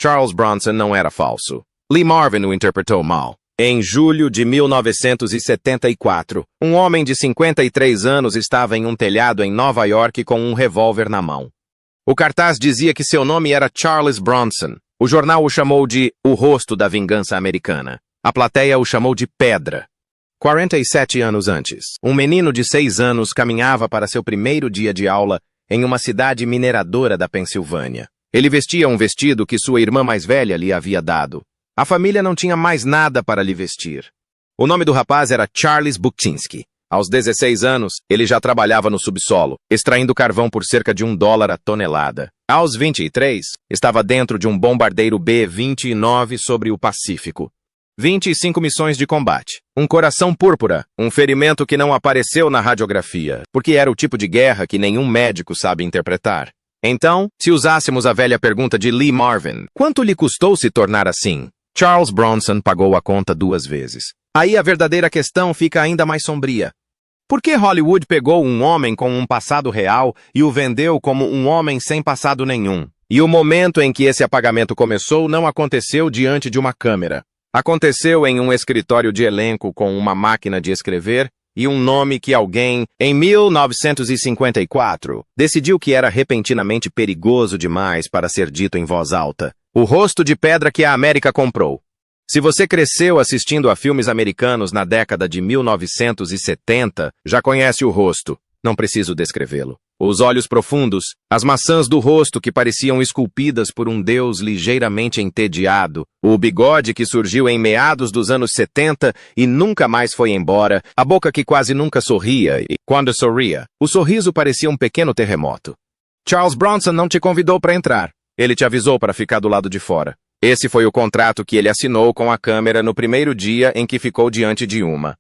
Charles Bronson não era falso. Lee Marvin o interpretou mal. Em julho de 1974, um homem de 53 anos estava em um telhado em Nova York com um revólver na mão. O cartaz dizia que seu nome era Charles Bronson. O jornal o chamou de O Rosto da Vingança Americana. A plateia o chamou de Pedra. 47 anos antes, um menino de 6 anos caminhava para seu primeiro dia de aula em uma cidade mineradora da Pensilvânia. Ele vestia um vestido que sua irmã mais velha lhe havia dado. A família não tinha mais nada para lhe vestir. O nome do rapaz era Charles Buktinski. Aos 16 anos, ele já trabalhava no subsolo, extraindo carvão por cerca de $1 a tonelada. Aos 23, estava dentro de um bombardeiro B-29 sobre o Pacífico. 25 missões de combate, um coração púrpura, um ferimento que não apareceu na radiografia, porque era o tipo de guerra que nenhum médico sabe interpretar. Então, se usássemos a velha pergunta de Lee Marvin, quanto lhe custou se tornar assim? Charles Bronson pagou a conta 2 vezes. Aí a verdadeira questão fica ainda mais sombria. Por que Hollywood pegou um homem com um passado real e o vendeu como um homem sem passado nenhum? E o momento em que esse apagamento começou não aconteceu diante de uma câmera. Aconteceu em um escritório de elenco com uma máquina de escrever e um nome que alguém, em 1954, decidiu que era repentinamente perigoso demais para ser dito em voz alta. O rosto de pedra que a América comprou. Se você cresceu assistindo a filmes americanos na década de 1970, já conhece o rosto. Não preciso descrevê-lo. Os olhos profundos, as maçãs do rosto que pareciam esculpidas por um deus ligeiramente entediado, o bigode que surgiu em meados dos anos 70 e nunca mais foi embora, a boca que quase nunca sorria e, quando sorria, o sorriso parecia um pequeno terremoto. Charles Bronson não te convidou para entrar. Ele te avisou para ficar do lado de fora. Esse foi o contrato que ele assinou com a câmera no primeiro dia em que ficou diante de uma.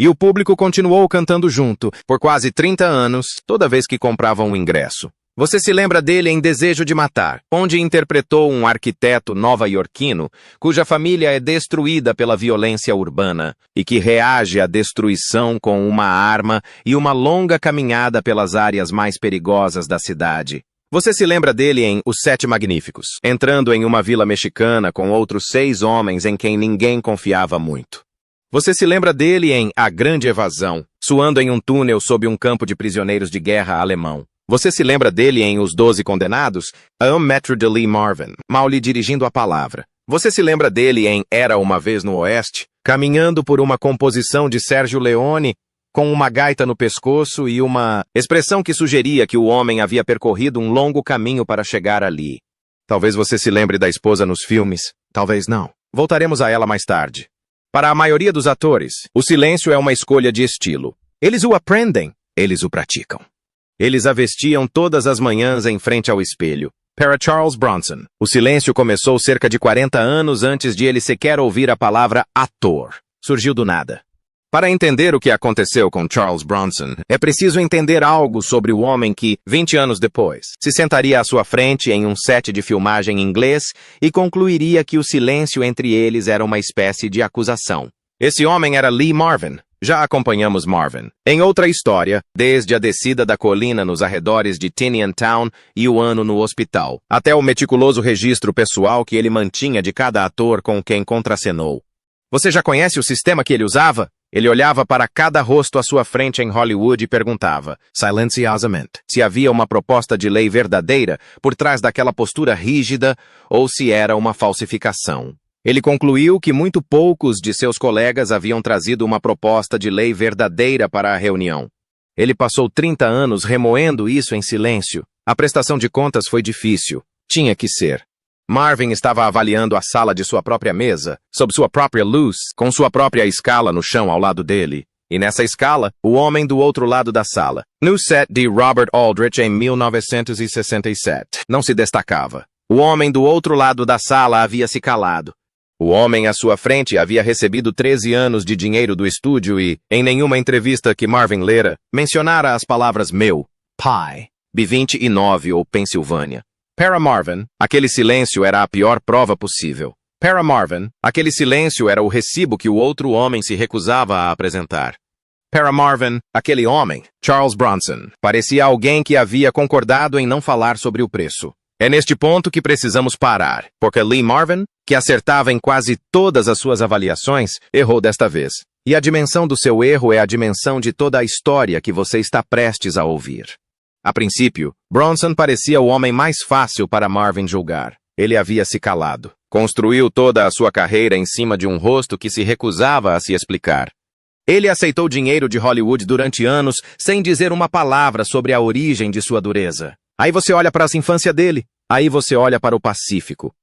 E o público continuou cantando junto, por quase 30 anos, toda vez que compravam um ingresso. Você se lembra dele em Desejo de Matar, onde interpretou um arquiteto nova-iorquino cuja família é destruída pela violência urbana e que reage à destruição com uma arma e uma longa caminhada pelas áreas mais perigosas da cidade. Você se lembra dele em Os Sete Magníficos, entrando em uma vila mexicana com outros 6 homens em quem ninguém confiava muito. Você se lembra dele em A Grande Evasão, suando em um túnel sob um campo de prisioneiros de guerra alemão. Você se lembra dele em Os 12 Condenados? Un Metro de Lee Marvin, mal lhe dirigindo a palavra. Você se lembra dele em Era Uma Vez no Oeste, caminhando por uma composição de Sérgio Leone, com uma gaita no pescoço e uma expressão que sugeria que o homem havia percorrido um longo caminho para chegar ali. Talvez você se lembre da esposa nos filmes, talvez não. Voltaremos a ela mais tarde. Para a maioria dos atores, o silêncio é uma escolha de estilo. Eles o aprendem, eles o praticam. Eles a vestiam todas as manhãs em frente ao espelho. Para Charles Bronson, o silêncio começou cerca de 40 anos antes de ele sequer ouvir a palavra ator. Surgiu do nada. Para entender o que aconteceu com Charles Bronson, é preciso entender algo sobre o homem que, 20 anos depois, se sentaria à sua frente em um set de filmagem inglês e concluiria que o silêncio entre eles era uma espécie de acusação. Esse homem era Lee Marvin. Já acompanhamos Marvin em outra história, desde a descida da colina nos arredores de Tinian Town e o ano no hospital, até o meticuloso registro pessoal que ele mantinha de cada ator com quem contracenou. Você já conhece o sistema que ele usava? Ele olhava para cada rosto à sua frente em Hollywood e perguntava, silenciosamente, se havia uma proposta de lei verdadeira por trás daquela postura rígida ou se era uma falsificação. Ele concluiu que muito poucos de seus colegas haviam trazido uma proposta de lei verdadeira para a reunião. Ele passou 30 anos remoendo isso em silêncio. A prestação de contas foi difícil. Tinha que ser. Marvin estava avaliando a sala de sua própria mesa, sob sua própria luz, com sua própria escala no chão ao lado dele. E nessa escala, o homem do outro lado da sala, no set de Robert Aldrich em 1967, não se destacava. O homem do outro lado da sala havia se calado. O homem à sua frente havia recebido 13 anos de dinheiro do estúdio e, em nenhuma entrevista que Marvin lera, mencionara as palavras meu, pai, B-29 ou Pensilvânia. Para Marvin, aquele silêncio era a pior prova possível. Para Marvin, aquele silêncio era o recibo que o outro homem se recusava a apresentar. Para Marvin, aquele homem, Charles Bronson, parecia alguém que havia concordado em não falar sobre o preço. É neste ponto que precisamos parar, porque Lee Marvin, que acertava em quase todas as suas avaliações, errou desta vez. E a dimensão do seu erro é a dimensão de toda a história que você está prestes a ouvir. A princípio, Bronson parecia o homem mais fácil para Marvin julgar. Ele havia se calado. Construiu toda a sua carreira em cima de um rosto que se recusava a se explicar. Ele aceitou dinheiro de Hollywood durante anos sem dizer uma palavra sobre a origem de sua dureza. Aí você olha para a infância dele, aí você olha para o Pacífico.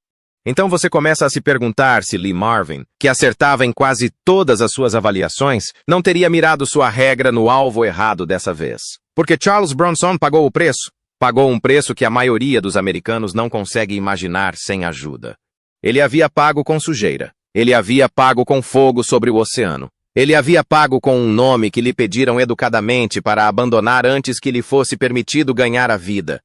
Então você começa a se perguntar se Lee Marvin, que acertava em quase todas as suas avaliações, não teria mirado sua regra no alvo errado dessa vez. Porque Charles Bronson pagou o preço. Pagou um preço que a maioria dos americanos não consegue imaginar sem ajuda. Ele havia pago com sujeira. Ele havia pago com fogo sobre o oceano. Ele havia pago com um nome que lhe pediram educadamente para abandonar antes que lhe fosse permitido ganhar a vida.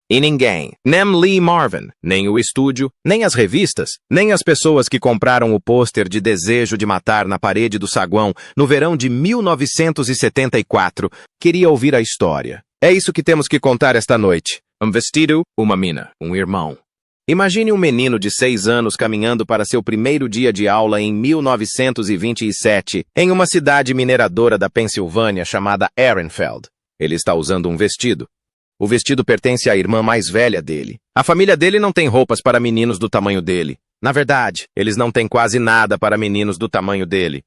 E ninguém, nem Lee Marvin, nem o estúdio, nem as revistas, nem as pessoas que compraram o pôster de Desejo de Matar na parede do saguão no verão de 1974, queria ouvir a história. É isso que temos que contar esta noite. Um vestido, uma mina, um irmão. Imagine um menino de 6 anos caminhando para seu primeiro dia de aula em 1927, em uma cidade mineradora da Pensilvânia chamada Ehrenfeld. Ele está usando um vestido. O vestido pertence à irmã mais velha dele. A família dele não tem roupas para meninos do tamanho dele. Na verdade, eles não têm quase nada para meninos do tamanho dele.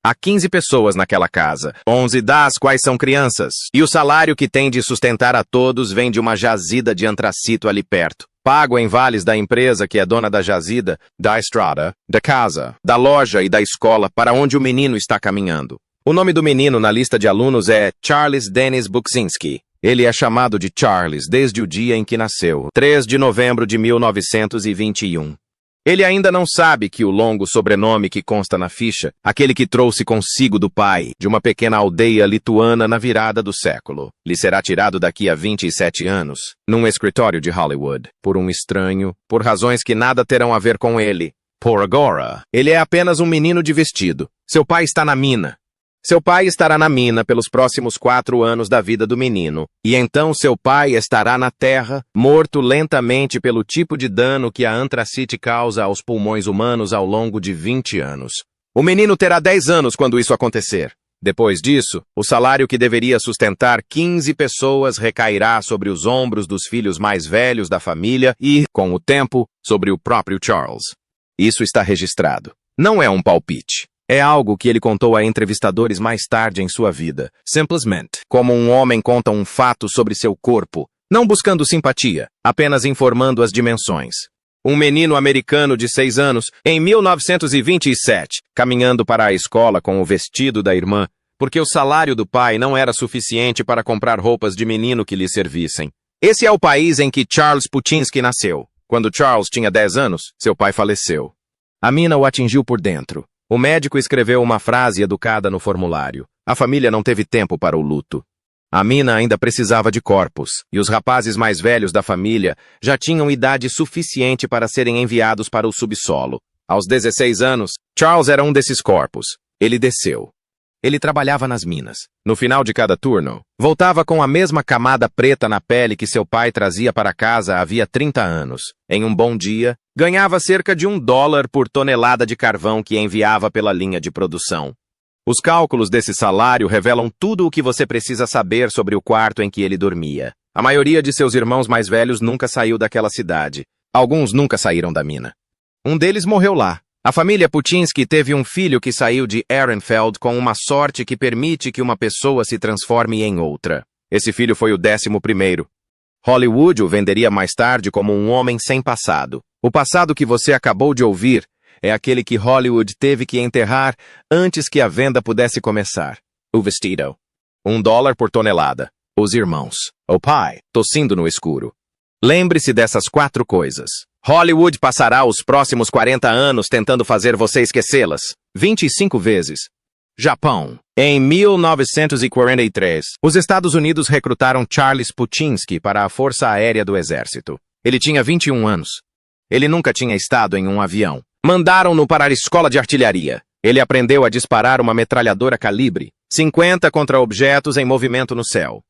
Há 15 pessoas naquela casa, 11 das quais são crianças, e o salário que tem de sustentar a todos vem de uma jazida de antracito ali perto. Pago em vales da empresa que é dona da jazida, da estrada, da casa, da loja e da escola para onde o menino está caminhando. O nome do menino na lista de alunos é Charles Dennis Buksinski. Ele é chamado de Charles desde o dia em que nasceu, 3 de novembro de 1921. Ele ainda não sabe que o longo sobrenome que consta na ficha, aquele que trouxe consigo do pai, de uma pequena aldeia lituana na virada do século, lhe será tirado daqui a 27 anos, num escritório de Hollywood, por um estranho, por razões que nada terão a ver com ele. Por agora, ele é apenas um menino de vestido. Seu pai está na mina. Seu pai estará na mina pelos próximos 4 anos da vida do menino, e então seu pai estará na terra, morto lentamente pelo tipo de dano que a antracite causa aos pulmões humanos ao longo de 20 anos. O menino terá 10 anos quando isso acontecer. Depois disso, o salário que deveria sustentar 15 pessoas recairá sobre os ombros dos filhos mais velhos da família e, com o tempo, sobre o próprio Charles. Isso está registrado. Não é um palpite. É algo que ele contou a entrevistadores mais tarde em sua vida, simplesmente como um homem conta um fato sobre seu corpo, não buscando simpatia, apenas informando as dimensões. Um menino americano de 6 anos, em 1927, caminhando para a escola com o vestido da irmã, porque o salário do pai não era suficiente para comprar roupas de menino que lhe servissem. Esse é o país em que Charles Buksinski nasceu. Quando Charles tinha 10 anos, seu pai faleceu. A mina o atingiu por dentro. O médico escreveu uma frase educada no formulário. A família não teve tempo para o luto. A mina ainda precisava de corpos, e os rapazes mais velhos da família já tinham idade suficiente para serem enviados para o subsolo. Aos 16 anos, Charles era um desses corpos. Ele desceu. Ele trabalhava nas minas. No final de cada turno, voltava com a mesma camada preta na pele que seu pai trazia para casa havia 30 anos. Em um bom dia, ganhava cerca de $1 por tonelada de carvão que enviava pela linha de produção. Os cálculos desse salário revelam tudo o que você precisa saber sobre o quarto em que ele dormia. A maioria de seus irmãos mais velhos nunca saiu daquela cidade. Alguns nunca saíram da mina. Um deles morreu lá. A família Buksinski teve um filho que saiu de Ehrenfeld com uma sorte que permite que uma pessoa se transforme em outra. Esse filho foi o 11º. Hollywood o venderia mais tarde como um homem sem passado. O passado que você acabou de ouvir é aquele que Hollywood teve que enterrar antes que a venda pudesse começar. O vestido. $1 por tonelada. Os irmãos. O pai, tossindo no escuro. Lembre-se dessas 4 coisas. Hollywood passará os próximos 40 anos tentando fazer você esquecê-las. 25 vezes. Japão. Em 1943, os Estados Unidos recrutaram Charles Buksinski para a Força Aérea do Exército. Ele tinha 21 anos. Ele nunca tinha estado em um avião. Mandaram-no para a escola de artilharia. Ele aprendeu a disparar uma metralhadora calibre 50 contra objetos em movimento no céu.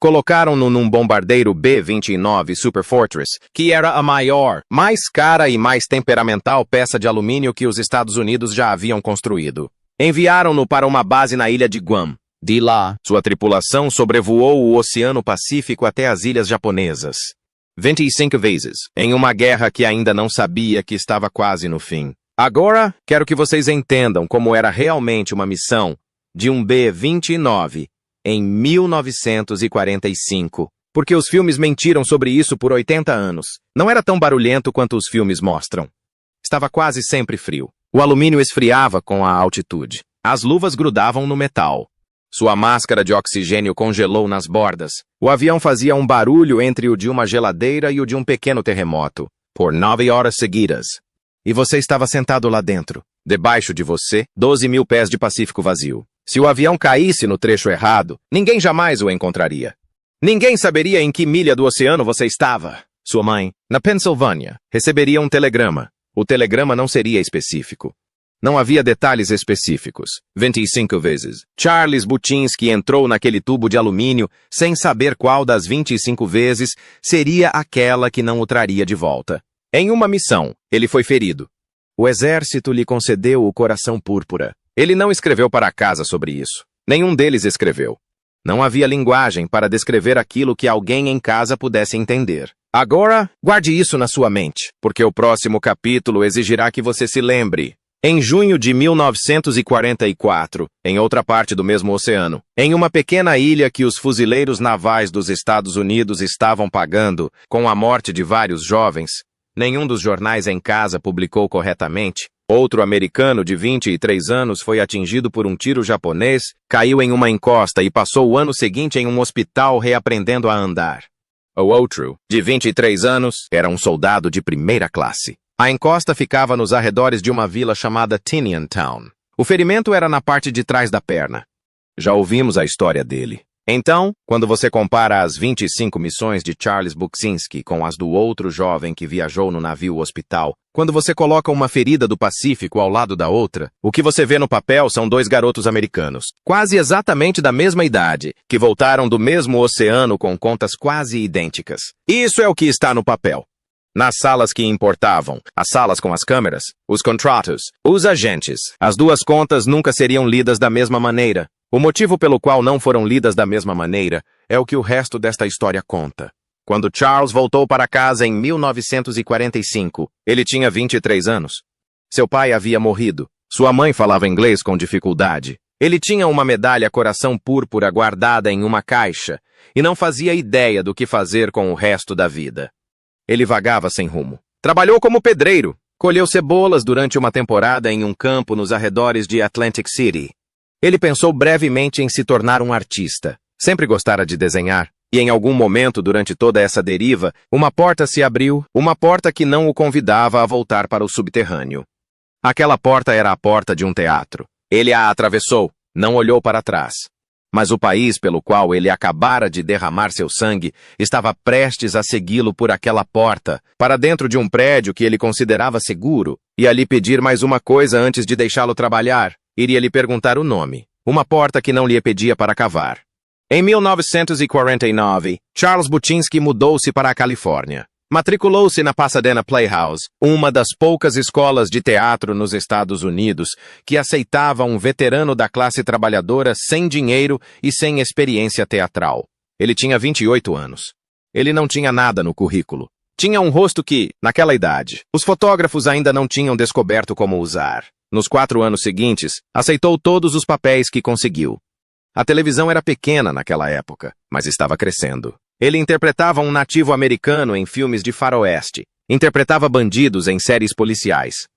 Colocaram-no num bombardeiro B-29 Super Fortress, que era a maior, mais cara e mais temperamental peça de alumínio que os Estados Unidos já haviam construído. Enviaram-no para uma base na ilha de Guam. De lá, sua tripulação sobrevoou o Oceano Pacífico até as ilhas japonesas. 25 vezes, em uma guerra que ainda não sabia que estava quase no fim. Agora, quero que vocês entendam como era realmente uma missão de um B-29 em 1945, porque os filmes mentiram sobre isso por 80 anos. Não era tão barulhento quanto os filmes mostram. Estava quase sempre frio. O alumínio esfriava com a altitude. As luvas grudavam no metal. Sua máscara de oxigênio congelou nas bordas. O avião fazia um barulho entre o de uma geladeira e o de um pequeno terremoto, por 9 horas seguidas. E você estava sentado lá dentro. Debaixo de você, 12 mil pés de Pacífico vazio. Se o avião caísse no trecho errado, ninguém jamais o encontraria. Ninguém saberia em que milha do oceano você estava. Sua mãe, na Pensilvânia, receberia um telegrama. O telegrama não seria específico. Não havia detalhes específicos. 25 vezes. Charles Buttinsky entrou naquele tubo de alumínio sem saber qual das 25 vezes seria aquela que não o traria de volta. Em uma missão, ele foi ferido. O exército lhe concedeu o coração púrpura. Ele não escreveu para casa sobre isso. Nenhum deles escreveu. Não havia linguagem para descrever aquilo que alguém em casa pudesse entender. Agora, guarde isso na sua mente, porque o próximo capítulo exigirá que você se lembre. Em junho de 1944, em outra parte do mesmo oceano, em uma pequena ilha que os fuzileiros navais dos Estados Unidos estavam pagando com a morte de vários jovens, nenhum dos jornais em casa publicou corretamente. Outro americano de 23 anos foi atingido por um tiro japonês, caiu em uma encosta e passou o ano seguinte em um hospital reaprendendo a andar. O outro, de 23 anos, era um soldado de primeira classe. A encosta ficava nos arredores de uma vila chamada Tinian Town. O ferimento era na parte de trás da perna. Já ouvimos a história dele. Então, quando você compara as 25 missões de Charles Buksinski com as do outro jovem que viajou no navio hospital, quando você coloca uma ferida do Pacífico ao lado da outra, o que você vê no papel são dois garotos americanos, quase exatamente da mesma idade, que voltaram do mesmo oceano com contas quase idênticas. Isso é o que está no papel. Nas salas que importavam, as salas com as câmeras, os contratos, os agentes, as duas contas nunca seriam lidas da mesma maneira. O motivo pelo qual não foram lidas da mesma maneira é o que o resto desta história conta. Quando Charles voltou para casa em 1945, ele tinha 23 anos. Seu pai havia morrido. Sua mãe falava inglês com dificuldade. Ele tinha uma medalha coração púrpura guardada em uma caixa e não fazia ideia do que fazer com o resto da vida. Ele vagava sem rumo. Trabalhou como pedreiro. Colheu cebolas durante uma temporada em um campo nos arredores de Atlantic City. Ele pensou brevemente em se tornar um artista. Sempre gostara de desenhar. E em algum momento, durante toda essa deriva, uma porta se abriu, uma porta que não o convidava a voltar para o subterrâneo. Aquela porta era a porta de um teatro. Ele a atravessou, não olhou para trás. Mas o país pelo qual ele acabara de derramar seu sangue estava prestes a segui-lo por aquela porta, para dentro de um prédio que ele considerava seguro, e ali pedir mais uma coisa antes de deixá-lo trabalhar. Iria lhe perguntar o nome. Uma porta que não lhe pedia para cavar. Em 1949, Charles Buttinsky mudou-se para a Califórnia. Matriculou-se na Pasadena Playhouse, uma das poucas escolas de teatro nos Estados Unidos que aceitava um veterano da classe trabalhadora sem dinheiro e sem experiência teatral. Ele tinha 28 anos. Ele não tinha nada no currículo. Tinha um rosto que, naquela idade, os fotógrafos ainda não tinham descoberto como usar. Nos 4 anos seguintes, aceitou todos os papéis que conseguiu. A televisão era pequena naquela época, mas estava crescendo. Ele interpretava um nativo americano em filmes de faroeste. Interpretava bandidos em séries policiais.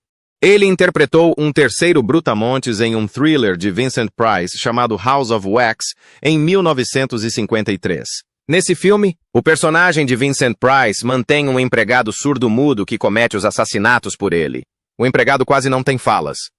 Ele interpretou um terceiro brutamontes em um thriller de Vincent Price chamado House of Wax em 1953. Nesse filme, o personagem de Vincent Price mantém um empregado surdo-mudo que comete os assassinatos por ele. O empregado quase não tem falas.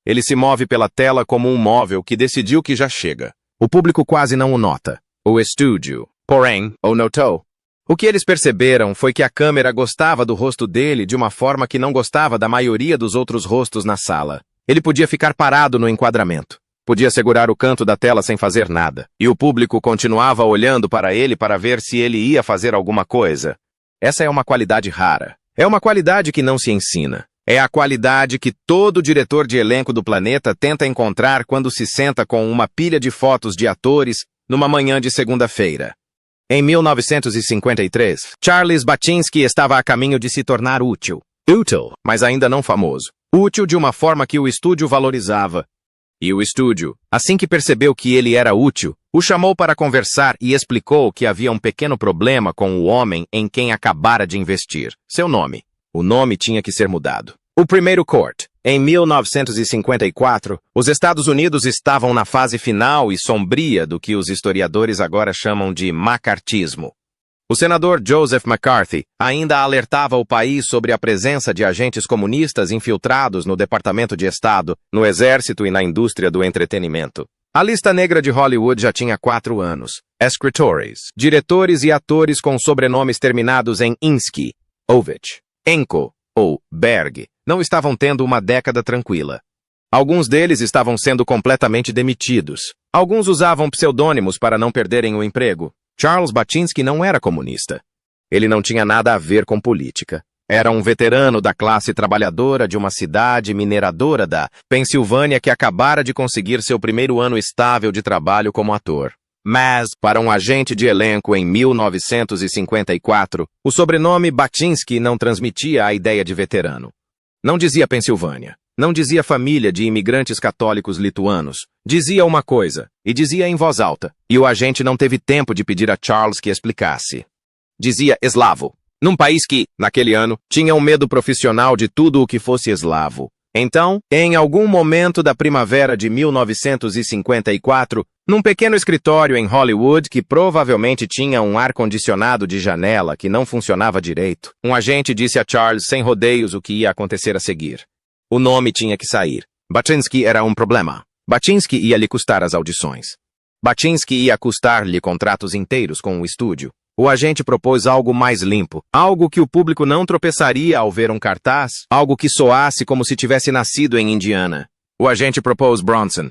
Ele se move pela tela como um móvel que decidiu que já chega. O público quase não o nota. O estúdio, porém, o notou. O que eles perceberam foi que a câmera gostava do rosto dele de uma forma que não gostava da maioria dos outros rostos na sala. Ele podia ficar parado no enquadramento. Podia segurar o canto da tela sem fazer nada, e o público continuava olhando para ele para ver se ele ia fazer alguma coisa. Essa é uma qualidade rara. É uma qualidade que não se ensina. É a qualidade que todo diretor de elenco do planeta tenta encontrar quando se senta com uma pilha de fotos de atores numa manhã de segunda-feira. Em 1953, Charles Baczynski estava a caminho de se tornar útil, mas ainda não famoso. Útil de uma forma que o estúdio valorizava. E o estúdio, assim que percebeu que ele era útil, o chamou para conversar e explicou que havia um pequeno problema com o homem em quem acabara de investir. Seu nome. O nome tinha que ser mudado. O primeiro Court. Em 1954, os Estados Unidos estavam na fase final e sombria do que os historiadores agora chamam de macartismo. O senador Joseph McCarthy ainda alertava o país sobre a presença de agentes comunistas infiltrados no Departamento de Estado, no Exército e na indústria do entretenimento. A lista negra de Hollywood já tinha 4 anos. Escritores, diretores e atores com sobrenomes terminados em Insky, Ovich, Enko ou Berg não estavam tendo uma década tranquila. Alguns deles estavam sendo completamente demitidos. Alguns usavam pseudônimos para não perderem o emprego. Charles Baczynski não era comunista. Ele não tinha nada a ver com política. Era um veterano da classe trabalhadora de uma cidade mineradora da Pensilvânia que acabara de conseguir seu primeiro ano estável de trabalho como ator. Mas, para um agente de elenco em 1954, o sobrenome Baczynski não transmitia a ideia de veterano. Não dizia Pensilvânia. Não dizia família de imigrantes católicos lituanos. Dizia uma coisa, e dizia em voz alta, e o agente não teve tempo de pedir a Charles que explicasse. Dizia eslavo, num país que, naquele ano, tinha um medo profissional de tudo o que fosse eslavo. Então, em algum momento da primavera de 1954, num pequeno escritório em Hollywood que provavelmente tinha um ar-condicionado de janela que não funcionava direito, um agente disse a Charles sem rodeios o que ia acontecer a seguir. O nome tinha que sair. Baczynski era um problema. Baczynski ia lhe custar as audições. Baczynski ia custar-lhe contratos inteiros com o estúdio. O agente propôs algo mais limpo, algo que o público não tropeçaria ao ver um cartaz, algo que soasse como se tivesse nascido em Indiana. O agente propôs Bronson.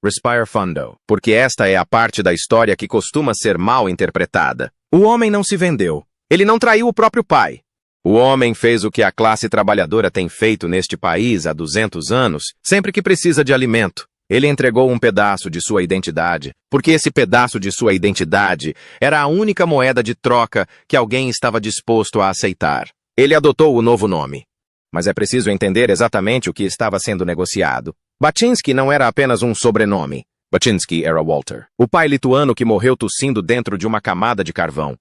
Respire Fundo, porque esta é a parte da história que costuma ser mal interpretada. O homem não se vendeu. Ele não traiu o próprio pai. O homem fez o que a classe trabalhadora tem feito neste país há 200 anos, sempre que precisa de alimento. Ele entregou um pedaço de sua identidade, porque esse pedaço de sua identidade era a única moeda de troca que alguém estava disposto a aceitar. Ele adotou o novo nome. Mas é preciso entender exatamente o que estava sendo negociado. Baczynski não era apenas um sobrenome. Baczynski era Walter, o pai lituano que morreu tossindo dentro de uma camada de carvão.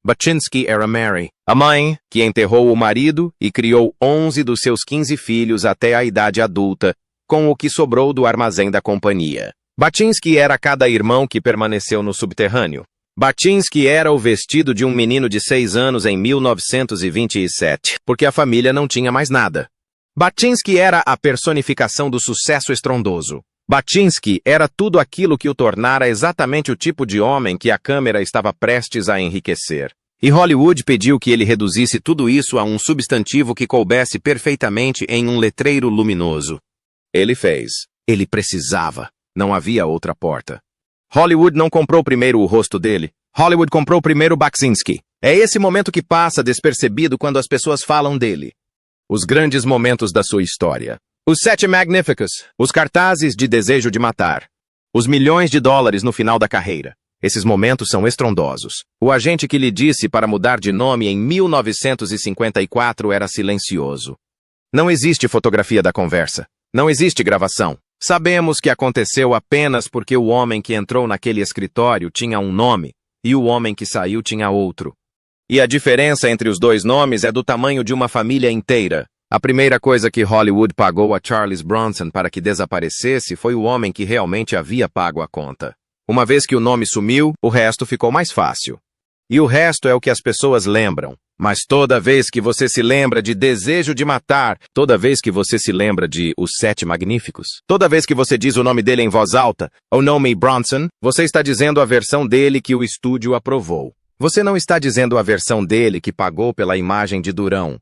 Baczynski era Mary, a mãe que enterrou o marido e criou 11 dos seus 15 filhos até a idade adulta, com o que sobrou do armazém da companhia. Baczynski era cada irmão que permaneceu no subterrâneo. Baczynski era o vestido de um menino de 6 anos em 1927, porque a família não tinha mais nada. Baczynski era a personificação do sucesso estrondoso. Baczynski era tudo aquilo que o tornara exatamente o tipo de homem que a câmera estava prestes a enriquecer. E Hollywood pediu que ele reduzisse tudo isso a um substantivo que coubesse perfeitamente em um letreiro luminoso. Ele fez. Ele precisava. Não havia outra porta. Hollywood não comprou primeiro o rosto dele. Hollywood comprou primeiro Baczynski. É esse momento que passa despercebido quando as pessoas falam dele. Os grandes momentos da sua história. Os 7 Magnificus, os cartazes de desejo de matar, os milhões de dólares no final da carreira. Esses momentos são estrondosos. O agente que lhe disse para mudar de nome em 1954 era silencioso. Não existe fotografia da conversa. Não existe gravação. Sabemos que aconteceu apenas porque o homem que entrou naquele escritório tinha um nome e o homem que saiu tinha outro. E a diferença entre os dois nomes é do tamanho de uma família inteira. A primeira coisa que Hollywood pagou a Charles Bronson para que desaparecesse foi o homem que realmente havia pago a conta. Uma vez que o nome sumiu, o resto ficou mais fácil. E o resto é o que as pessoas lembram. Mas toda vez que você se lembra de Desejo de Matar, toda vez que você se lembra de Os 7 Magníficos, toda vez que você diz o nome dele em voz alta, o nome Bronson, você está dizendo a versão dele que o estúdio aprovou. Você não está dizendo a versão dele que pagou pela imagem de Durão.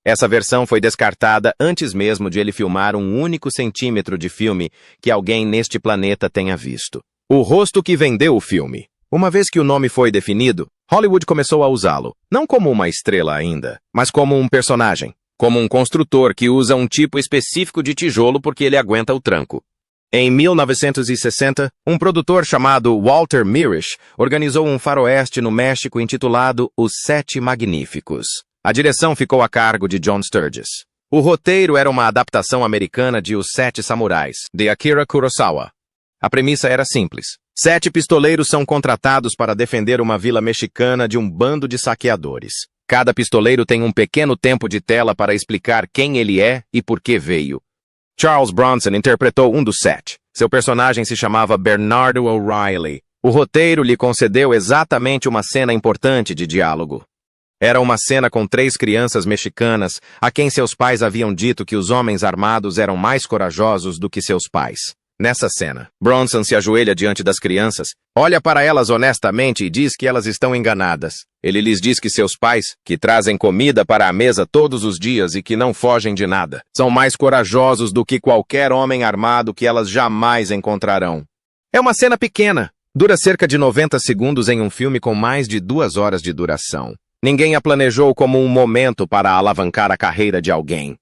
Essa versão foi descartada antes mesmo de ele filmar um único centímetro de filme que alguém neste planeta tenha visto. O rosto que vendeu o filme. Uma vez que o nome foi definido, Hollywood começou a usá-lo, não como uma estrela ainda, mas como um personagem, como um construtor que usa um tipo específico de tijolo porque ele aguenta o tranco. Em 1960, um produtor chamado Walter Mirisch organizou um faroeste no México intitulado Os Sete Magníficos. A direção ficou a cargo de John Sturges. O roteiro era uma adaptação americana de Os Sete Samurais, de Akira Kurosawa. A premissa era simples. 7 pistoleiros são contratados para defender uma vila mexicana de um bando de saqueadores. Cada pistoleiro tem um pequeno tempo de tela para explicar quem ele é e por que veio. Charles Bronson interpretou um dos 7. Seu personagem se chamava Bernardo O'Reilly. O roteiro lhe concedeu exatamente uma cena importante de diálogo. Era uma cena com 3 crianças mexicanas a quem seus pais haviam dito que os homens armados eram mais corajosos do que seus pais. Nessa cena, Bronson se ajoelha diante das crianças, olha para elas honestamente e diz que elas estão enganadas. Ele lhes diz que seus pais, que trazem comida para a mesa todos os dias e que não fogem de nada, são mais corajosos do que qualquer homem armado que elas jamais encontrarão. É uma cena pequena, dura cerca de 90 segundos em um filme com mais de 2 horas de duração. Ninguém a planejou como um momento para alavancar a carreira de alguém.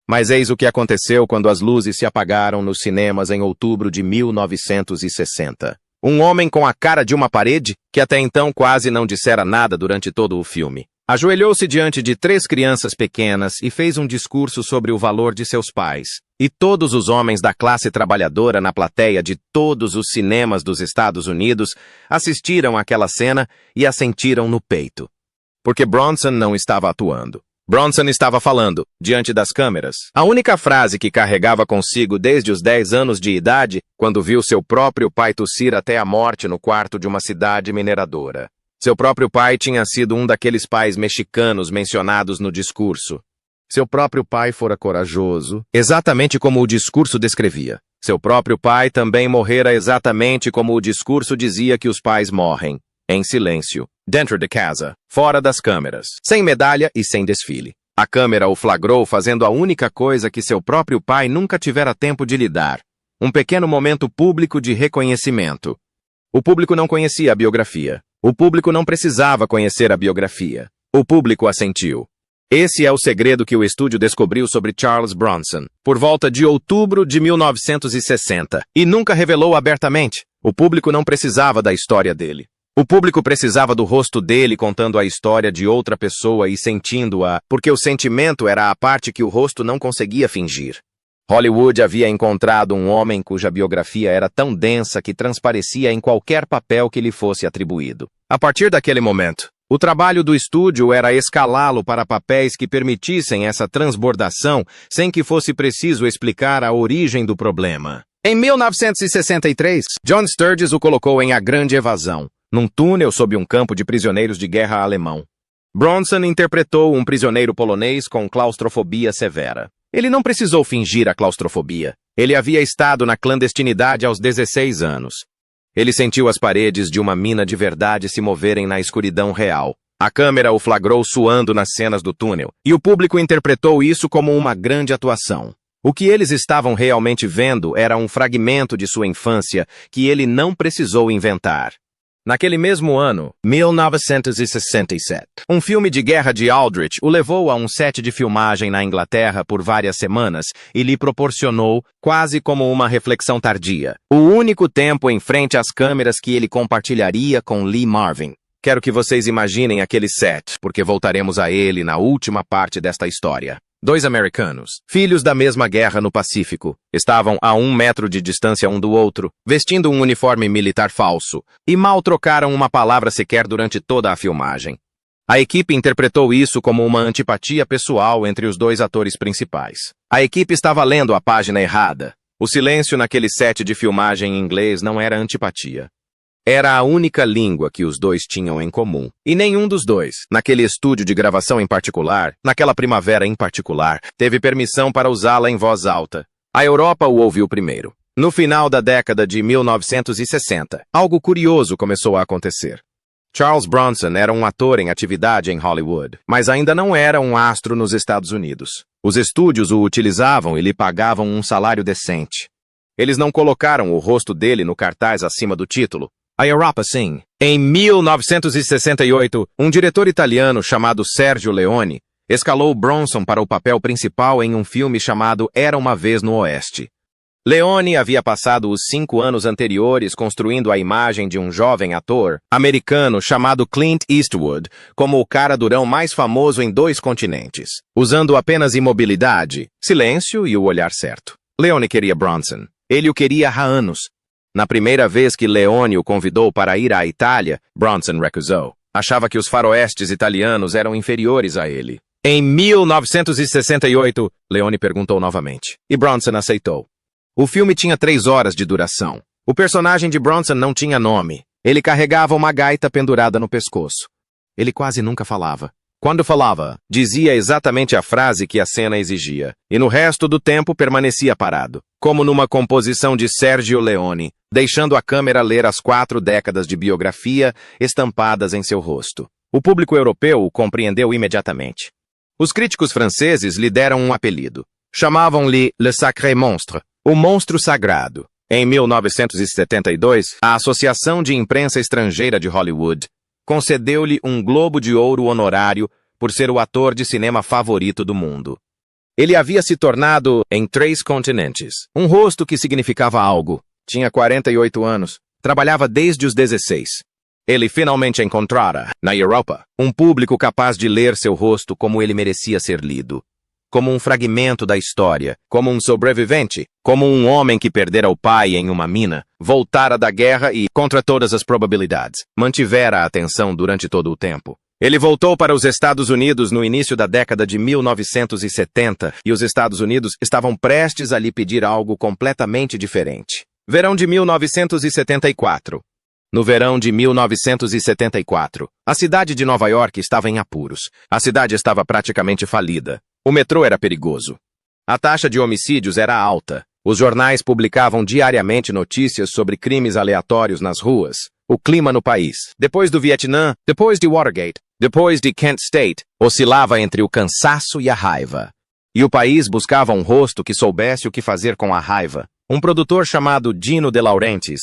Mas eis o que aconteceu quando as luzes se apagaram nos cinemas em outubro de 1960. Um homem com a cara de uma parede, que até então quase não dissera nada durante todo o filme, ajoelhou-se diante de 3 crianças pequenas e fez um discurso sobre o valor de seus pais. E todos os homens da classe trabalhadora na plateia de todos os cinemas dos Estados Unidos assistiram àquela cena e a sentiram no peito. Porque Bronson não estava atuando. Bronson estava falando, diante das câmeras. A única frase que carregava consigo desde os 10 anos de idade, quando viu seu próprio pai tossir até a morte no quarto de uma cidade mineradora. Seu próprio pai tinha sido um daqueles pais mexicanos mencionados no discurso. Seu próprio pai fora corajoso, exatamente como o discurso descrevia. Seu próprio pai também morrera exatamente como o discurso dizia que os pais morrem. Em silêncio, dentro de casa, fora das câmeras, sem medalha e sem desfile. A câmera o flagrou fazendo a única coisa que seu próprio pai nunca tivera tempo de lhe dar. Um pequeno momento público de reconhecimento. O público não conhecia a biografia. O público não precisava conhecer a biografia. O público assentiu. Esse é o segredo que o estúdio descobriu sobre Charles Bronson, por volta de outubro de 1960, e nunca revelou abertamente. O público não precisava da história dele. O público precisava do rosto dele contando a história de outra pessoa e sentindo-a, porque o sentimento era a parte que o rosto não conseguia fingir. Hollywood havia encontrado um homem cuja biografia era tão densa que transparecia em qualquer papel que lhe fosse atribuído. A partir daquele momento, o trabalho do estúdio era escalá-lo para papéis que permitissem essa transbordação sem que fosse preciso explicar a origem do problema. Em 1963, John Sturges o colocou em A Grande Evasão, num túnel sob um campo de prisioneiros de guerra alemão. Bronson interpretou um prisioneiro polonês com claustrofobia severa. Ele não precisou fingir a claustrofobia. Ele havia estado na clandestinidade aos 16 anos. Ele sentiu as paredes de uma mina de verdade se moverem na escuridão real. A câmera o flagrou suando nas cenas do túnel, e o público interpretou isso como uma grande atuação. O que eles estavam realmente vendo era um fragmento de sua infância que ele não precisou inventar. Naquele mesmo ano, 1967, um filme de guerra de Aldrich o levou a um set de filmagem na Inglaterra por várias semanas e lhe proporcionou, quase como uma reflexão tardia, o único tempo em frente às câmeras que ele compartilharia com Lee Marvin. Quero que vocês imaginem aquele set, porque voltaremos a ele na última parte desta história. 2 americanos, filhos da mesma guerra no Pacífico, estavam a 1 metro de distância um do outro, vestindo um uniforme militar falso, e mal trocaram uma palavra sequer durante toda a filmagem. A equipe interpretou isso como uma antipatia pessoal entre os 2 atores principais. A equipe estava lendo a página errada. O silêncio naquele set de filmagem em inglês não era antipatia. Era a única língua que os 2 tinham em comum. E nenhum dos 2, naquele estúdio de gravação em particular, naquela primavera em particular, teve permissão para usá-la em voz alta. A Europa o ouviu primeiro. No final da década de 1960, algo curioso começou a acontecer. Charles Bronson era um ator em atividade em Hollywood, mas ainda não era um astro nos Estados Unidos. Os estúdios o utilizavam e lhe pagavam um salário decente. Eles não colocaram o rosto dele no cartaz acima do título, Ayarapa Singh. Em 1968, um diretor italiano chamado Sergio Leone escalou Bronson para o papel principal em um filme chamado Era uma Vez no Oeste. Leone havia passado os 5 anos anteriores construindo a imagem de um jovem ator americano chamado Clint Eastwood como o cara durão mais famoso em 2 continentes, usando apenas imobilidade, silêncio e o olhar certo. Leone queria Bronson. Ele o queria há anos. Na primeira vez que Leone o convidou para ir à Itália, Bronson recusou. Achava que os faroestes italianos eram inferiores a ele. Em 1968, Leone perguntou novamente, e Bronson aceitou. O filme tinha 3 horas de duração. O personagem de Bronson não tinha nome. Ele carregava uma gaita pendurada no pescoço. Ele quase nunca falava. Quando falava, dizia exatamente a frase que a cena exigia, e no resto do tempo permanecia parado, como numa composição de Sergio Leone, deixando a câmera ler as 4 décadas de biografia estampadas em seu rosto. O público europeu o compreendeu imediatamente. Os críticos franceses lhe deram um apelido. Chamavam-lhe Le Sacré Monstre, o monstro sagrado. Em 1972, a Associação de Imprensa Estrangeira de Hollywood concedeu-lhe um Globo de Ouro honorário por ser o ator de cinema favorito do mundo. Ele havia se tornado, em 3 continentes, um rosto que significava algo. Tinha 48 anos, trabalhava desde os 16. Ele finalmente encontrara, na Europa, um público capaz de ler seu rosto como ele merecia ser lido. Como um fragmento da história, como um sobrevivente, como um homem que perdera o pai em uma mina, voltara da guerra e, contra todas as probabilidades, mantivera a atenção durante todo o tempo. Ele voltou para os Estados Unidos no início da década de 1970 e os Estados Unidos estavam prestes a lhe pedir algo completamente diferente. Verão de 1974. No verão de 1974, a cidade de Nova York estava em apuros. A cidade estava praticamente falida. O metrô era perigoso. A taxa de homicídios era alta. Os jornais publicavam diariamente notícias sobre crimes aleatórios nas ruas. O clima no país, depois do Vietnã, depois de Watergate, depois de Kent State, oscilava entre o cansaço e a raiva. E o país buscava um rosto que soubesse o que fazer com a raiva. Um produtor chamado Dino De Laurentiis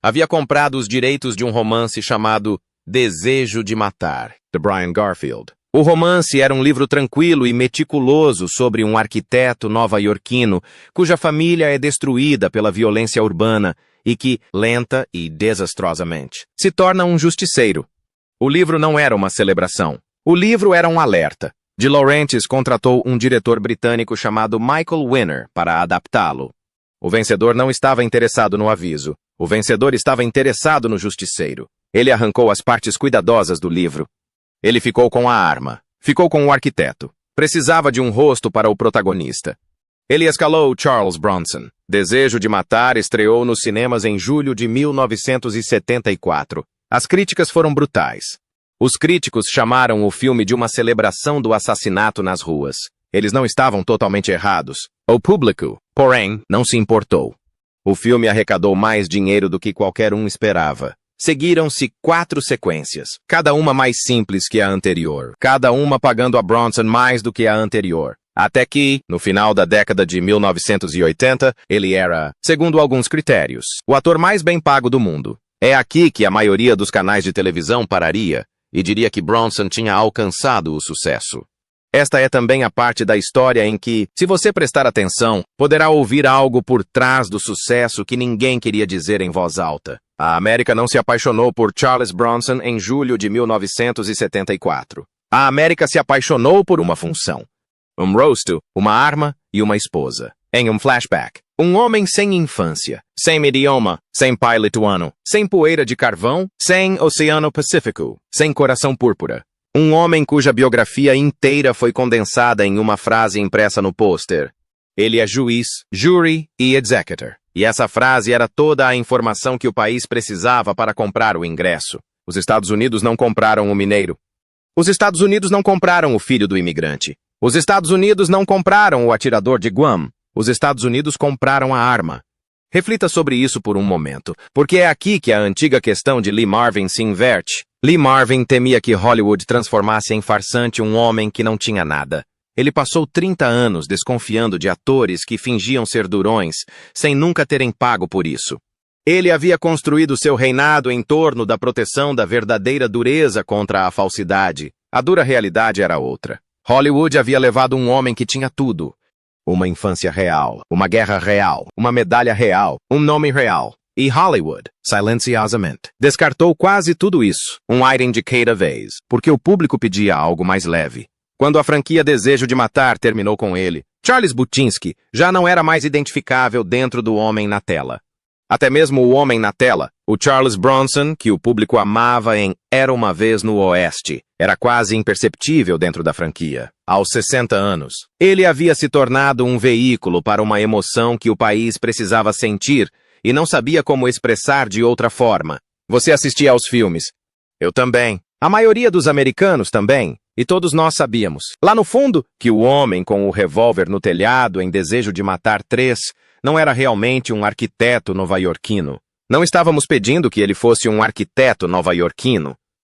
havia comprado os direitos de um romance chamado Desejo de Matar, de Brian Garfield. O romance era um livro tranquilo e meticuloso sobre um arquiteto nova-iorquino cuja família é destruída pela violência urbana e que, lenta e desastrosamente, se torna um justiceiro. O livro não era uma celebração. O livro era um alerta. De Laurentiis contratou um diretor britânico chamado Michael Winner para adaptá-lo. O vencedor não estava interessado no aviso. O vencedor estava interessado no justiceiro. Ele arrancou as partes cuidadosas do livro. Ele ficou com a arma. Ficou com o arquiteto. Precisava de um rosto para o protagonista. Ele escalou Charles Bronson. Desejo de Matar estreou nos cinemas em julho de 1974. As críticas foram brutais. Os críticos chamaram o filme de uma celebração do assassinato nas ruas. Eles não estavam totalmente errados. O público, porém, não se importou. O filme arrecadou mais dinheiro do que qualquer um esperava. Seguiram-se 4 sequências, cada uma mais simples que a anterior, cada uma pagando a Bronson mais do que a anterior. Até que, no final da década de 1980, ele era, segundo alguns critérios, o ator mais bem pago do mundo. É aqui que a maioria dos canais de televisão pararia e diria que Bronson tinha alcançado o sucesso. Esta é também a parte da história em que, se você prestar atenção, poderá ouvir algo por trás do sucesso que ninguém queria dizer em voz alta. A América não se apaixonou por Charles Bronson em julho de 1974. A América se apaixonou por uma função. Um rosto, uma arma e uma esposa. Em um flashback. Um homem sem infância, sem idioma, sem pai lituano, sem poeira de carvão, sem Oceano Pacífico, sem coração púrpura. Um homem cuja biografia inteira foi condensada em uma frase impressa no pôster. Ele é juiz, júri e executor. E essa frase era toda a informação que o país precisava para comprar o ingresso. Os Estados Unidos não compraram o mineiro. Os Estados Unidos não compraram o filho do imigrante. Os Estados Unidos não compraram o atirador de Guam. Os Estados Unidos compraram a arma. Reflita sobre isso por um momento, porque é aqui que a antiga questão de Lee Marvin se inverte. Lee Marvin temia que Hollywood transformasse em farsante um homem que não tinha nada. Ele passou 30 anos desconfiando de atores que fingiam ser durões, sem nunca terem pago por isso. Ele havia construído seu reinado em torno da proteção da verdadeira dureza contra a falsidade. A dura realidade era outra. Hollywood havia levado um homem que tinha tudo. Uma infância real, uma guerra real, uma medalha real, um nome real. E Hollywood, silenciosamente, descartou quase tudo isso, um item de cada vez, porque o público pedia algo mais leve. Quando a franquia Desejo de Matar terminou com ele, Charles Bukowski já não era mais identificável dentro do homem na tela. Até mesmo o homem na tela, o Charles Bronson, que o público amava em Era Uma Vez no Oeste, era quase imperceptível dentro da franquia. Aos 60 anos, ele havia se tornado um veículo para uma emoção que o país precisava sentir e não sabia como expressar de outra forma. Você assistia aos filmes. Eu também. A maioria dos americanos também. E todos nós sabíamos, lá no fundo, que o homem com o revólver no telhado em Desejo de Matar 3 não era realmente um arquiteto nova-iorquino. Não estávamos pedindo que ele fosse um arquiteto nova-iorquino.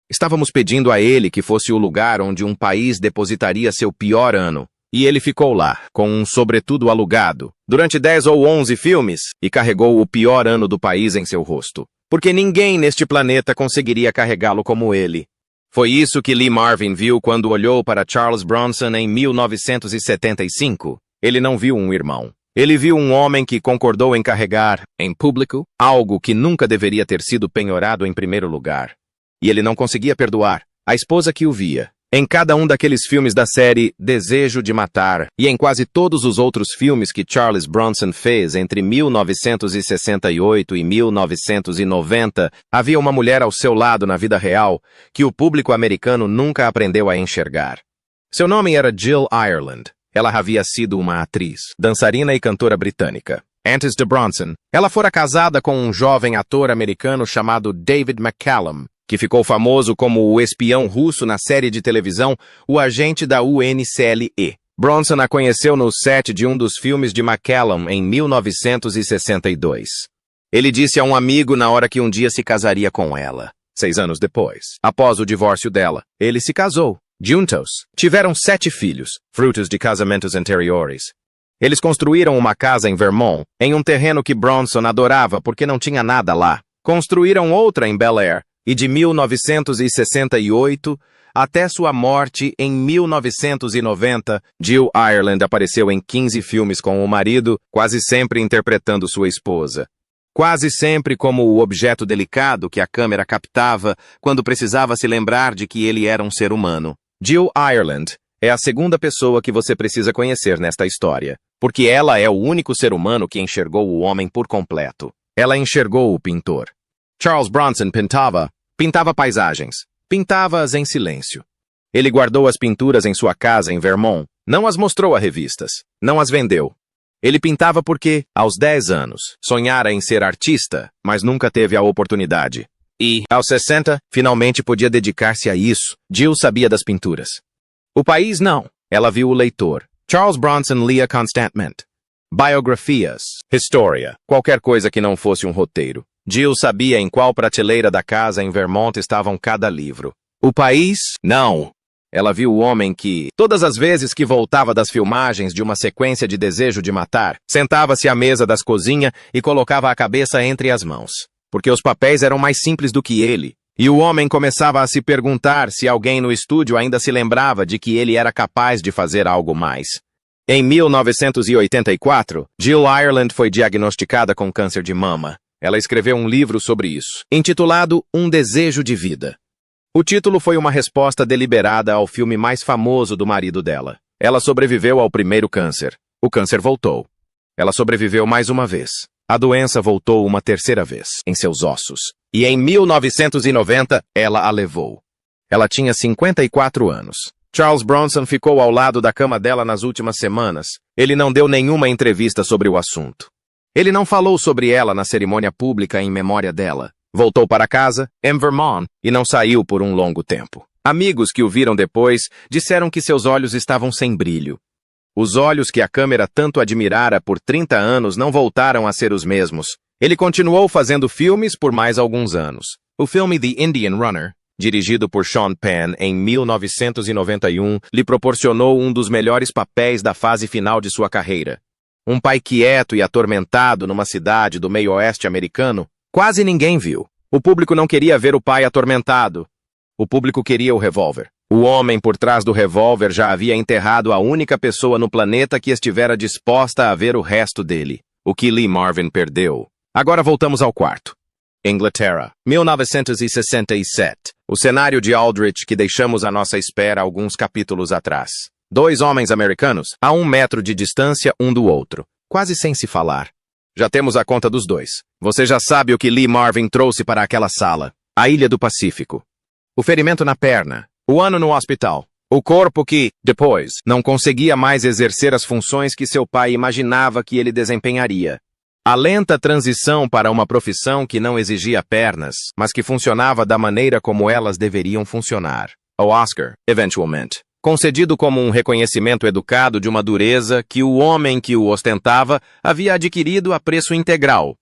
Estávamos pedindo a ele que fosse o lugar onde um país depositaria seu pior ano. E ele ficou lá, com um sobretudo alugado, durante 10 ou 11 filmes, e carregou o pior ano do país em seu rosto. Porque ninguém neste planeta conseguiria carregá-lo como ele. Foi isso que Lee Marvin viu quando olhou para Charles Bronson em 1975. Ele não viu um irmão. Ele viu um homem que concordou em carregar, em público, algo que nunca deveria ter sido penhorado em primeiro lugar. E ele não conseguia perdoar a esposa que o via. Em cada um daqueles filmes da série Desejo de Matar, e em quase todos os outros filmes que Charles Bronson fez entre 1968 e 1990, havia uma mulher ao seu lado na vida real que o público americano nunca aprendeu a enxergar. Seu nome era Jill Ireland. Ela havia sido uma atriz, dançarina e cantora britânica. Antes de Bronson, ela fora casada com um jovem ator americano chamado David McCallum, que ficou famoso como o espião russo na série de televisão O Agente da UNCLE. Bronson a conheceu no set de um dos filmes de McCallum em 1962. Ele disse a um amigo na hora que um dia se casaria com ela. 6 anos depois, após o divórcio dela, ele se casou. Juntos, tiveram 7 filhos, frutos de casamentos anteriores. Eles construíram uma casa em Vermont, em um terreno que Bronson adorava porque não tinha nada lá. Construíram outra em Bel Air, e de 1968 até sua morte em 1990, Jill Ireland apareceu em 15 filmes com o marido, quase sempre interpretando sua esposa. Quase sempre como o objeto delicado que a câmera captava quando precisava se lembrar de que ele era um ser humano. Jill Ireland é a segunda pessoa que você precisa conhecer nesta história, porque ela é o único ser humano que enxergou o homem por completo. Ela enxergou o pintor. Charles Bronson pintava paisagens. Pintava-as em silêncio. Ele guardou as pinturas em sua casa em Vermont. Não as mostrou a revistas. Não as vendeu. Ele pintava porque, aos 10 anos, sonhara em ser artista, mas nunca teve a oportunidade. E, aos 60, finalmente podia dedicar-se a isso. Jill sabia das pinturas. O país não. Ela viu o leitor. Charles Bronson lia constantemente. Biografias, história, qualquer coisa que não fosse um roteiro. Jill sabia em qual prateleira da casa em Vermont estavam cada livro. O país? Não. Ela viu o homem que, todas as vezes que voltava das filmagens de uma sequência de Desejo de Matar, sentava-se à mesa das cozinhas e colocava a cabeça entre as mãos. Porque os papéis eram mais simples do que ele. E o homem começava a se perguntar se alguém no estúdio ainda se lembrava de que ele era capaz de fazer algo mais. Em 1984, Jill Ireland foi diagnosticada com câncer de mama. Ela escreveu um livro sobre isso, intitulado Um Desejo de Vida. O título foi uma resposta deliberada ao filme mais famoso do marido dela. Ela sobreviveu ao primeiro câncer. O câncer voltou. Ela sobreviveu mais uma vez. A doença voltou uma terceira vez, em seus ossos. E em 1990, ela a levou. Ela tinha 54 anos. Charles Bronson ficou ao lado da cama dela nas últimas semanas. Ele não deu nenhuma entrevista sobre o assunto. Ele não falou sobre ela na cerimônia pública em memória dela. Voltou para casa, em Vermont, e não saiu por um longo tempo. Amigos que o viram depois disseram que seus olhos estavam sem brilho. Os olhos que a câmera tanto admirara por 30 anos não voltaram a ser os mesmos. Ele continuou fazendo filmes por mais alguns anos. O filme The Indian Runner, dirigido por Sean Penn em 1991, lhe proporcionou um dos melhores papéis da fase final de sua carreira. Um pai quieto e atormentado numa cidade do meio-oeste americano, quase ninguém viu. O público não queria ver o pai atormentado. O público queria o revólver. O homem por trás do revólver já havia enterrado a única pessoa no planeta que estivera disposta a ver o resto dele. O que Lee Marvin perdeu. Agora voltamos ao quarto. Inglaterra, 1967. O cenário de Aldrich que deixamos à nossa espera alguns capítulos atrás. 2 homens americanos, a 1 metro de distância um do outro, quase sem se falar. Já temos a conta dos 2. Você já sabe o que Lee Marvin trouxe para aquela sala. A Ilha do Pacífico. O ferimento na perna. O ano no hospital. O corpo que, depois, não conseguia mais exercer as funções que seu pai imaginava que ele desempenharia. A lenta transição para uma profissão que não exigia pernas, mas que funcionava da maneira como elas deveriam funcionar. O Oscar, eventualmente. Concedido como um reconhecimento educado de uma dureza que o homem que o ostentava havia adquirido a preço integral.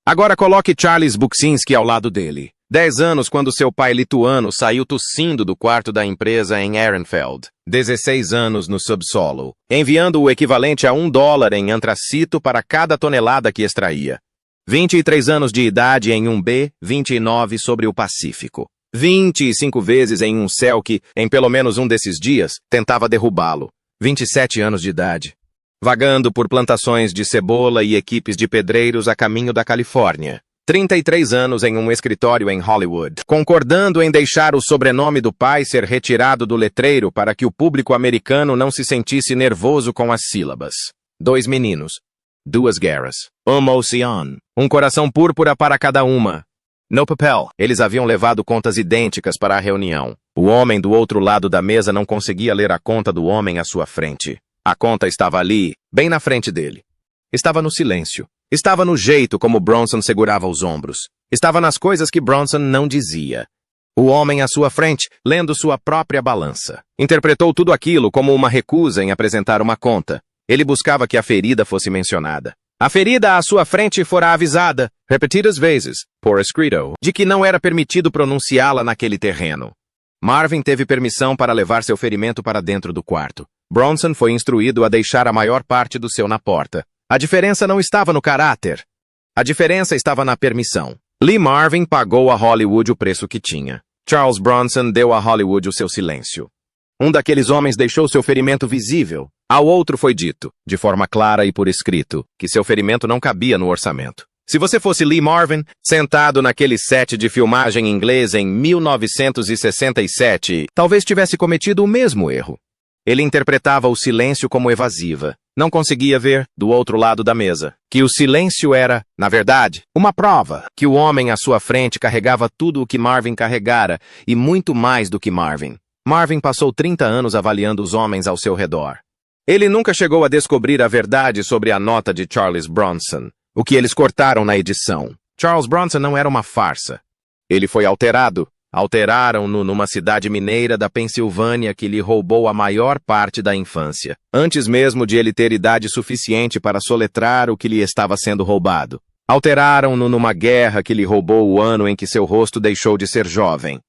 Agora coloque Charles Buksinski ao lado dele. 10 anos quando seu pai lituano saiu tossindo do quarto da empresa em Ehrenfeld. 16 anos no subsolo, enviando o equivalente a $1 em antracito para cada tonelada que extraía. 23 anos de idade em um B-29 sobre o Pacífico. 25 vezes em um céu que, em pelo menos um desses dias, tentava derrubá-lo. 27 anos de idade. Vagando por plantações de cebola e equipes de pedreiros a caminho da Califórnia. 33 anos em um escritório em Hollywood, concordando em deixar o sobrenome do pai ser retirado do letreiro para que o público americano não se sentisse nervoso com as sílabas. 2 meninos. 2 guerras. Um oceano. Um coração púrpura para cada uma. No papel, eles haviam levado contas idênticas para a reunião. O homem do outro lado da mesa não conseguia ler a conta do homem à sua frente. A conta estava ali, bem na frente dele. Estava no silêncio. Estava no jeito como Bronson segurava os ombros. Estava nas coisas que Bronson não dizia. O homem à sua frente, lendo sua própria balança. Interpretou tudo aquilo como uma recusa em apresentar uma conta. Ele buscava que a ferida fosse mencionada. A ferida à sua frente fora avisada, repetidas vezes, por escrito, de que não era permitido pronunciá-la naquele terreno. Marvin teve permissão para levar seu ferimento para dentro do quarto. Bronson foi instruído a deixar a maior parte do seu na porta. A diferença não estava no caráter. A diferença estava na permissão. Lee Marvin pagou a Hollywood o preço que tinha. Charles Bronson deu a Hollywood o seu silêncio. Um daqueles homens deixou seu ferimento visível. Ao outro foi dito, de forma clara e por escrito, que seu ferimento não cabia no orçamento. Se você fosse Lee Marvin, sentado naquele set de filmagem inglês em 1967, talvez tivesse cometido o mesmo erro. Ele interpretava o silêncio como evasiva. Não conseguia ver, do outro lado da mesa, que o silêncio era, na verdade, uma prova que o homem à sua frente carregava tudo o que Marvin carregara e muito mais do que Marvin. Marvin passou 30 anos avaliando os homens ao seu redor. Ele nunca chegou a descobrir a verdade sobre a nota de Charles Bronson, o que eles cortaram na edição. Charles Bronson não era uma farsa. Ele foi alterado. Alteraram-no numa cidade mineira da Pensilvânia que lhe roubou a maior parte da infância, antes mesmo de ele ter idade suficiente para soletrar o que lhe estava sendo roubado. Alteraram-no numa guerra que lhe roubou o ano em que seu rosto deixou de ser jovem.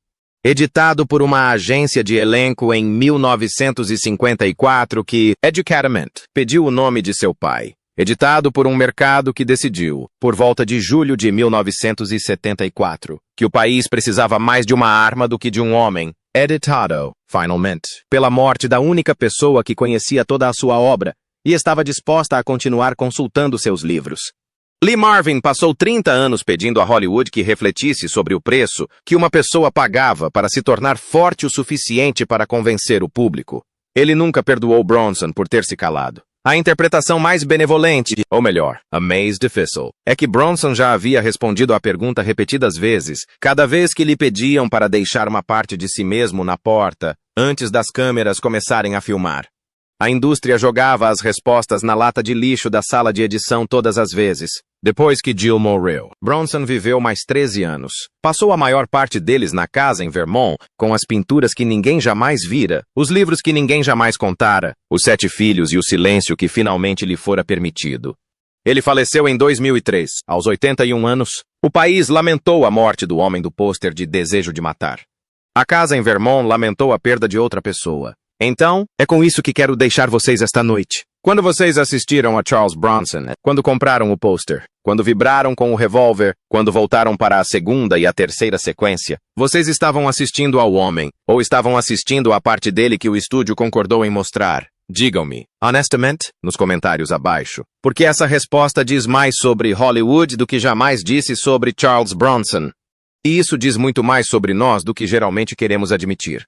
Editado por uma agência de elenco em 1954 que, educadamente, pediu o nome de seu pai. Editado por um mercado que decidiu, por volta de julho de 1974, que o país precisava mais de uma arma do que de um homem. Editado, finalmente, pela morte da única pessoa que conhecia toda a sua obra e estava disposta a continuar consultando seus livros. Lee Marvin passou 30 anos pedindo a Hollywood que refletisse sobre o preço que uma pessoa pagava para se tornar forte o suficiente para convencer o público. Ele nunca perdoou Bronson por ter se calado. A interpretação mais benevolente, ou melhor, a mais difícil, é que Bronson já havia respondido à pergunta repetidas vezes, cada vez que lhe pediam para deixar uma parte de si mesmo na porta, antes das câmeras começarem a filmar. A indústria jogava as respostas na lata de lixo da sala de edição todas as vezes. Depois que Jill morreu, Bronson viveu mais 13 anos. Passou a maior parte deles na casa em Vermont, com as pinturas que ninguém jamais vira, os livros que ninguém jamais contara, os 7 filhos e o silêncio que finalmente lhe fora permitido. Ele faleceu em 2003, aos 81 anos. O país lamentou a morte do homem do pôster de Desejo de Matar. A casa em Vermont lamentou a perda de outra pessoa. Então, é com isso que quero deixar vocês esta noite. Quando vocês assistiram a Charles Bronson, quando compraram o pôster, quando vibraram com o revólver, quando voltaram para a segunda e a terceira sequência, vocês estavam assistindo ao homem, ou estavam assistindo à parte dele que o estúdio concordou em mostrar? Digam-me, honestamente, nos comentários abaixo, porque essa resposta diz mais sobre Hollywood do que jamais disse sobre Charles Bronson. E isso diz muito mais sobre nós do que geralmente queremos admitir.